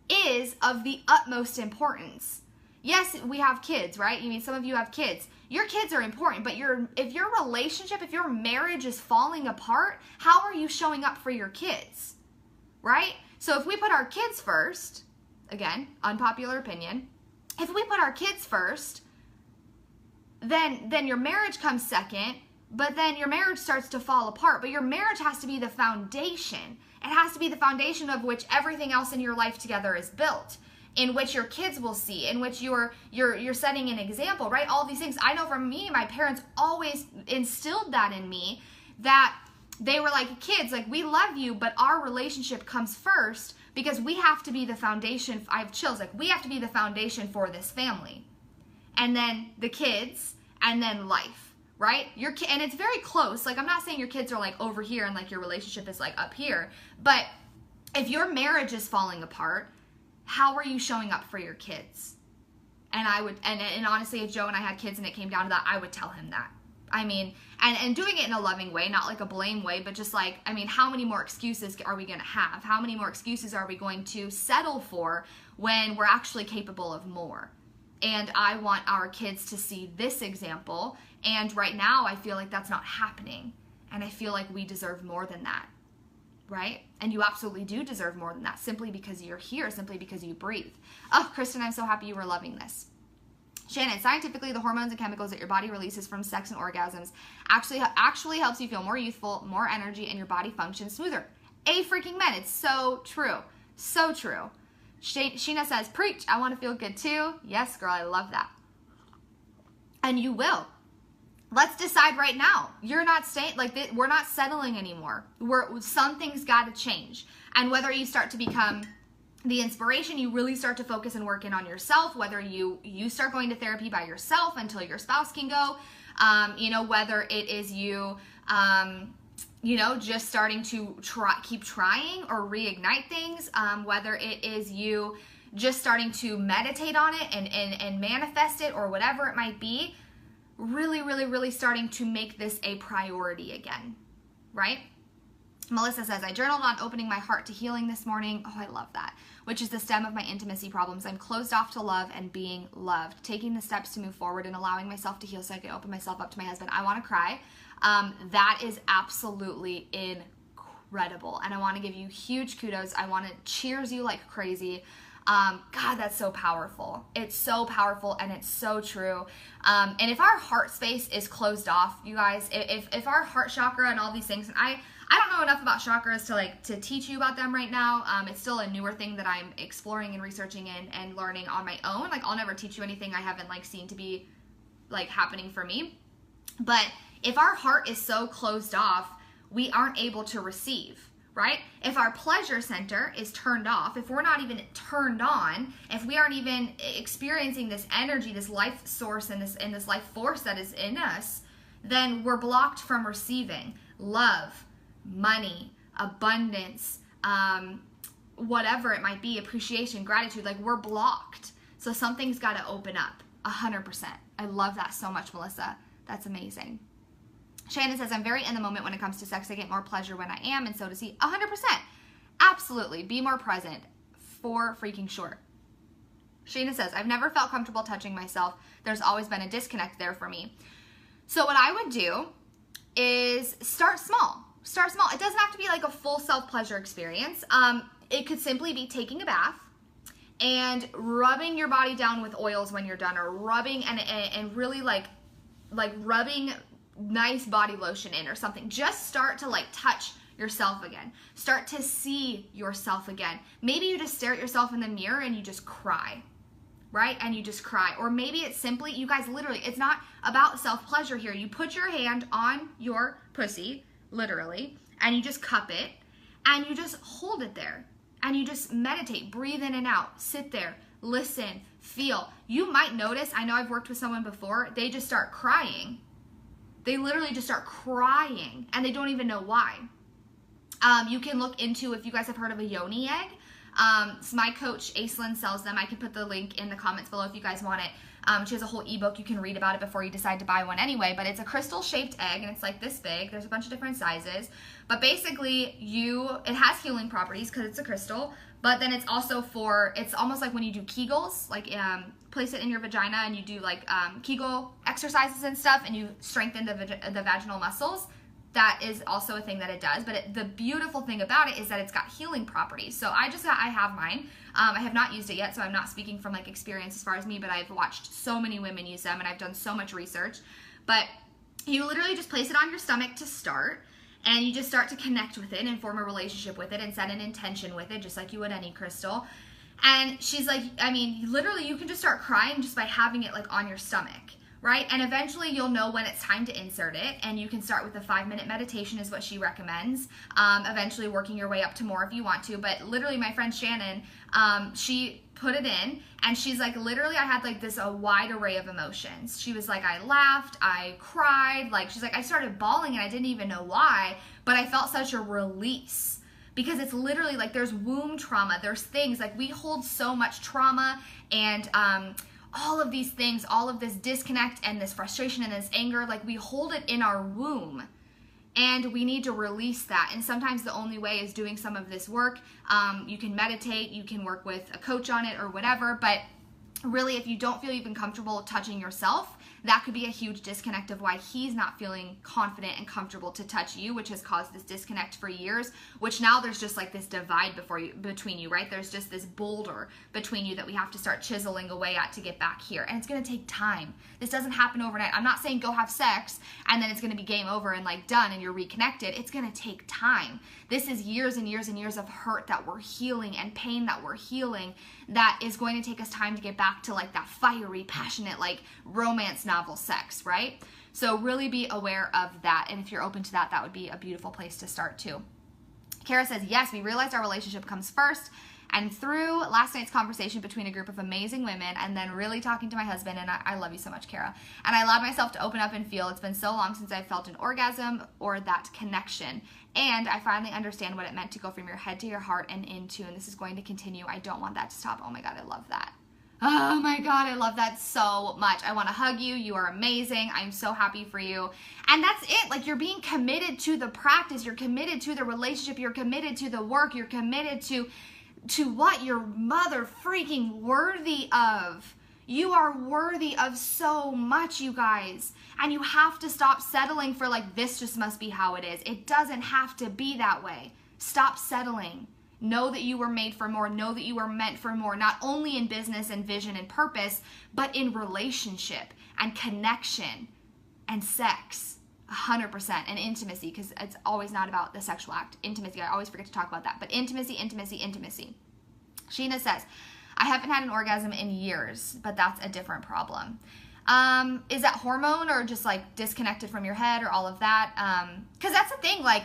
is of the utmost importance. Yes, we have kids, right? I mean, some of you have kids. Your kids are important, but if your relationship, if your marriage is falling apart, how are you showing up for your kids, right? So if we put our kids first, again, unpopular opinion, if we put our kids first, then your marriage comes second, but then your marriage starts to fall apart. But your marriage has to be the foundation. It has to be the foundation of which everything else in your life together is built, in which your kids will see, in which you're setting an example, right? All these things. I know from me, my parents always instilled that in me, that they were like, kids, like, we love you, but our relationship comes first because we have to be the foundation. I have chills. Like, we have to be the foundation for this family. And then the kids, and then life. Right? And it's very close. Like, I'm not saying your kids are like over here and like your relationship is like up here, but if your marriage is falling apart, how are you showing up for your kids? And I would, and honestly, if Joe and I had kids and it came down to that, I would tell him that. I mean, and doing it in a loving way, not like a blame way, but just like, I mean, how many more excuses are we going to have? How many more excuses are we going to settle for when we're actually capable of more? And I want our kids to see this example. And right now, I feel like that's not happening. And I feel like we deserve more than that, right? And you absolutely do deserve more than that, simply because you're here, simply because you breathe. Oh, Kristen, I'm so happy you were loving this. Shannon, scientifically, the hormones and chemicals that your body releases from sex and orgasms actually helps you feel more youthful, more energy, and your body functions smoother. A freaking men. It's so true. So true. Sheena says, preach. I want to feel good too. Yes, girl, I love that. And you will. Let's decide right now. You're not staying, like, we're not settling anymore. Something's got to change. And whether you start to become the inspiration, you really start to focus and work in on yourself, whether you start going to therapy by yourself until your spouse can go, whether it is you, just starting to keep trying or reignite things, whether it is you just starting to meditate on it and manifest it, or whatever it might be, really, really, really starting to make this a priority again, right? Melissa says, I journaled on opening my heart to healing this morning. Oh, I love that. Which is the stem of my intimacy problems. I'm closed off to love and being loved. Taking the steps to move forward and allowing myself to heal so I can open myself up to my husband. I want to cry. That is absolutely incredible. And I want to give you huge kudos. I want to cheers you like crazy. God, that's so powerful. It's so powerful and it's so true. And if our heart space is closed off, you guys, if our heart chakra and all these things, and I don't know enough about chakras to teach you about them right now. It's still a newer thing that I'm exploring and researching and learning on my own. Like, I'll never teach you anything I haven't seen to be happening for me. But if our heart is so closed off, we aren't able to receive, right? If our pleasure center is turned off, if we're not even turned on, if we aren't even experiencing this energy, this life source and this life force that is in us, then we're blocked from receiving love, money, abundance, whatever it might be, appreciation, gratitude. We're blocked. So something's got to open up 100%. I love that so much, Melissa. That's amazing. Shannon says, I'm very in the moment when it comes to sex. I get more pleasure when I am, and so does he. 100%. Absolutely. Be more present. For freaking sure. Shannon says, I've never felt comfortable touching myself. There's always been a disconnect there for me. So what I would do is start small. Start small. It doesn't have to be a full self-pleasure experience. It could simply be taking a bath and rubbing your body down with oils when you're done, or rubbing and really rubbing nice body lotion in or something. Just start to touch yourself again. Start to see yourself again. Maybe you just stare at yourself in the mirror and you just cry, right? And you just cry. Or maybe it's simply, you guys, literally, it's not about self-pleasure here. You put your hand on your pussy, literally, and you just cup it and you just hold it there and you just meditate, breathe in and out, sit there, listen, feel. You might notice, I know I've worked with someone before, they just start crying. They literally just start crying and they don't even know why. You can look into, if you guys have heard of a yoni egg. So my coach, Seline, sells them. I can put the link in the comments below if you guys want it. She has a whole ebook. You can read about it before you decide to buy one anyway. But it's a crystal-shaped egg, and it's like this big. There's a bunch of different sizes. But basically, it has healing properties because it's a crystal. But then it's also it's almost like when you do Kegels, like place it in your vagina and you do like Kegel exercises and stuff, and you strengthen the vaginal muscles. That is also a thing that it does. But the beautiful thing about it is that it's got healing properties. So I have mine. I have not used it yet, so I'm not speaking from like experience as far as me, but I've watched so many women use them and I've done so much research. But you literally just place it on your stomach to start, and you just start to connect with it and form a relationship with it and set an intention with it, just like you would any crystal. And she's like, I mean, literally you can just start crying just by having it like on your stomach. Right? And eventually you'll know when it's time to insert it, and you can start with a 5-minute meditation is what she recommends. Eventually working your way up to more if you want to. But literally my friend Shannon, she put it in, and she's like, literally I had like a wide array of emotions. She was like, I laughed, I cried, like she's like, I started bawling and I didn't even know why, but I felt such a release. Because it's literally like there's womb trauma, there's things, like we hold so much trauma and all of these things, all of this disconnect and this frustration and this anger, like we hold it in our womb, and we need to release that. And sometimes the only way is doing some of this work. You can meditate, you can work with a coach on it or whatever, but really if you don't feel even comfortable touching yourself, that could be a huge disconnect of why he's not feeling confident and comfortable to touch you, which has caused this disconnect for years, which now there's just like this divide between you, right? There's just this boulder between you that we have to start chiseling away at to get back here. And it's going to take time. This doesn't happen overnight. I'm not saying go have sex and then it's going to be game over and like done and you're reconnected. It's going to take time. This is years and years and years of hurt that we're healing and pain that we're healing that is going to take us time to get back to like that fiery, passionate, like romance novel sex, right? So really be aware of that. And if you're open to that, that would be a beautiful place to start too. Kara says, yes, we realized our relationship comes first. And through last night's conversation between a group of amazing women and then really talking to my husband, and I love you so much, Kara, and I allowed myself to open up and feel. It's been so long since I've felt an orgasm or that connection. And I finally understand what it meant to go from your head to your heart and into, and this is going to continue. I don't want that to stop. Oh my God, I love that. Oh my God, I love that so much. I want to hug you. You are amazing. I'm so happy for you. And that's it. Like, you're being committed to the practice. You're committed to the relationship. You're committed to the work. You're committed to what you're mother freaking worthy of. You are worthy of so much, you guys. And you have to stop settling for like, this just must be how it is. It doesn't have to be that way. Stop settling. Know that you were made for more. Know that you were meant for more, not only in business and vision and purpose, but in relationship and connection and sex, 100%, and intimacy, because it's always not about the sexual act. Intimacy, I always forget to talk about that, but intimacy, intimacy, intimacy. Sheena says, I haven't had an orgasm in years, but that's a different problem. Is that hormone or just like disconnected from your head or all of that? Because that's the thing, like,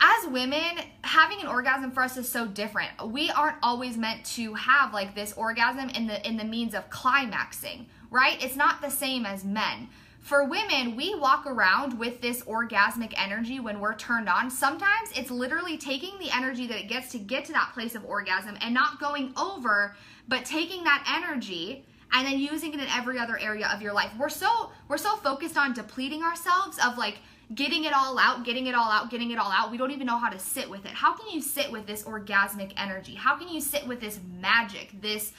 as women, having an orgasm for us is so different. We aren't always meant to have like this orgasm in the means of climaxing, right? It's not the same as men. For women, we walk around with this orgasmic energy when we're turned on. Sometimes it's literally taking the energy that it gets to get to that place of orgasm and not going over, but taking that energy and then using it in every other area of your life. We're so focused on depleting ourselves of like, getting it all out, getting it all out, getting it all out. We don't even know how to sit with it. How can you sit with this orgasmic energy? How can you sit with this magic, this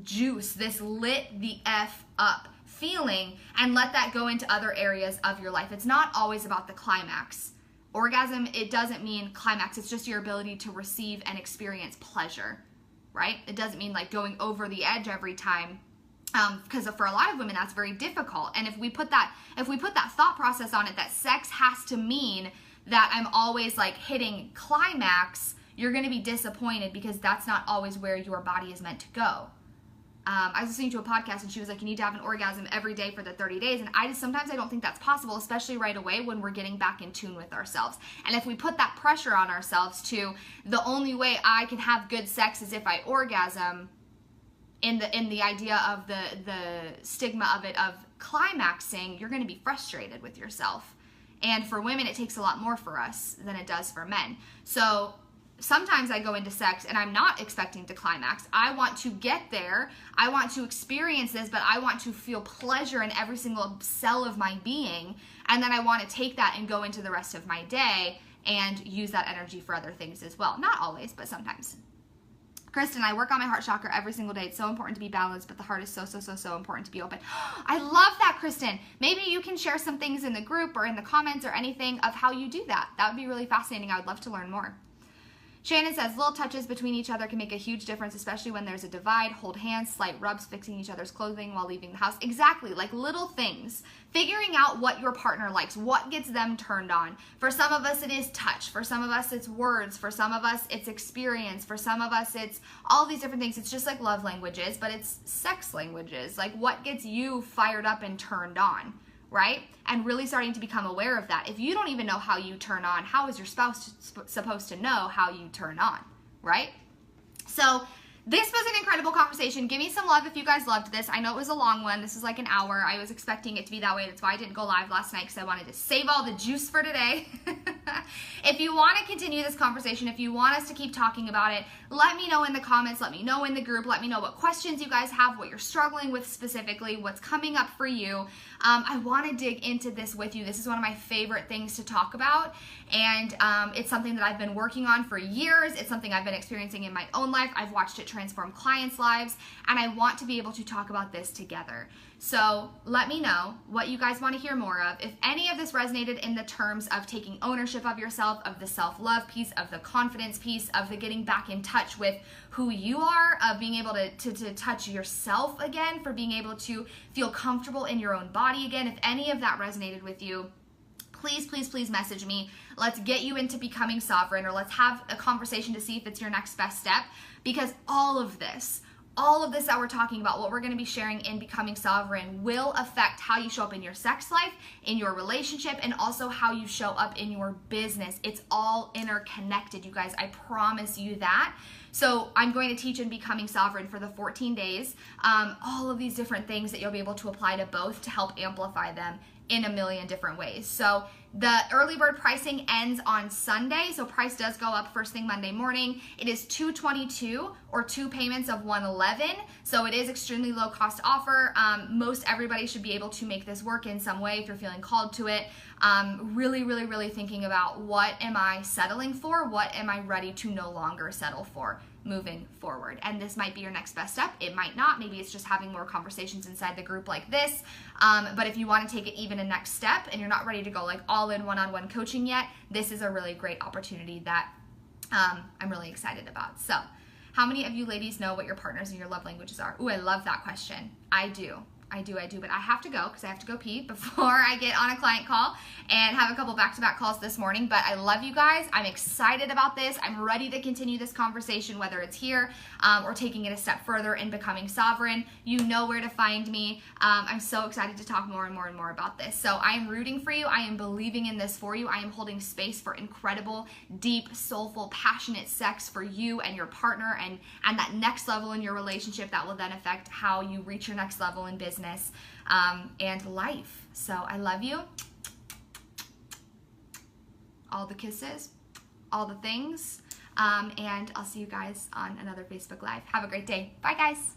juice, this lit the F up feeling, and let that go into other areas of your life? It's not always about the climax. Orgasm, it doesn't mean climax. It's just your ability to receive and experience pleasure, right? It doesn't mean like going over the edge every time. Because for a lot of women, that's very difficult. And if we put that thought process on it, that sex has to mean that I'm always like hitting climax, you're going to be disappointed because that's not always where your body is meant to go. I was listening to a podcast and she was like, you need to have an orgasm every day for the 30 days. And sometimes I don't think that's possible, especially right away when we're getting back in tune with ourselves. And if we put that pressure on ourselves to the only way I can have good sex is if I orgasm, in the idea of the stigma of it, of climaxing, you're going to be frustrated with yourself. And for women, it takes a lot more for us than it does for men. So sometimes I go into sex and I'm not expecting to climax. I want to get there. I want to experience this, but I want to feel pleasure in every single cell of my being. And then I want to take that and go into the rest of my day and use that energy for other things as well. Not always, but sometimes. Kristen, I work on my heart chakra every single day. It's so important to be balanced, but the heart is so important to be open. I love that, Kristen. Maybe you can share some things in the group or in the comments or anything of how you do that. That would be really fascinating. I would love to learn more. Shannon says, little touches between each other can make a huge difference, especially when there's a divide. Hold hands, slight rubs, fixing each other's clothing while leaving the house. Exactly, like little things. Figuring out what your partner likes, what gets them turned on. For some of us, it is touch. For some of us, it's words. For some of us, it's experience. For some of us, it's all these different things. It's just like love languages, but it's sex languages. Like what gets you fired up and turned on, right? And really starting to become aware of that. If you don't even know how you turn on, how is your spouse supposed to know how you turn on, right? So this was an incredible conversation. Give me some love if you guys loved this. I know it was a long one. This is like an hour. I was expecting it to be that way. That's why I didn't go live last night, because I wanted to save all the juice for today. If you want to continue this conversation, if you want us to keep talking about it, let me know in the comments. Let me know in the group. Let me know what questions you guys have, what you're struggling with specifically, what's coming up for you. I want to dig into this with you. This is one of my favorite things to talk about, and it's something that I've been working on for years. It's something I've been experiencing in my own life. I've watched it transform clients' lives, and I want to be able to talk about this together. So let me know what you guys want to hear more of. If any of this resonated in the terms of taking ownership of yourself, of the self-love piece, of the confidence piece, of the getting back in touch with who you are, of being able to touch yourself again, for being able to feel comfortable in your own body again, if any of that resonated with you, please, please, please message me. Let's get you into becoming sovereign, or let's have a conversation to see if it's your next best step, because all of this that we're talking about, what we're going to be sharing in Becoming Sovereign, will affect how you show up in your sex life, in your relationship, and also how you show up in your business. It's all interconnected, you guys. I promise you that. So I'm going to teach in Becoming Sovereign for the 14 days, all of these different things that you'll be able to apply to both to help amplify them in a million different ways. So the early bird pricing ends on Sunday, so price does go up first thing Monday morning. It is $222 or 2 payments of $111, so it is extremely low cost offer. Most everybody should be able to make this work in some way if you're feeling called to it. Really thinking about, what am I settling for? What am I ready to no longer settle for moving forward? And this might be your next best step. It might not. Maybe it's just having more conversations inside the group like this. But if you want to take it even a next step and you're not ready to go like all in one-on-one coaching yet, this is a really great opportunity that I'm really excited about. So how many of you ladies know what your partners and your love languages are? Ooh, I love that question. I do, but I have to go because I have to go pee before I get on a client call and have a couple back-to-back calls this morning. But I love you guys. I'm excited about this. I'm ready to continue this conversation, whether it's here or taking it a step further in Becoming Sovereign. You know where to find me. I'm so excited to talk more and more about this. So I am rooting for you. I am believing in this for you. I am holding space for incredible, deep, soulful, passionate sex for you and your partner, and that next level in your relationship that will then affect how you reach your next level in business and life. So I love you. All the kisses, all the things, and I'll see you guys on another Facebook Live. Have a great day. Bye, guys.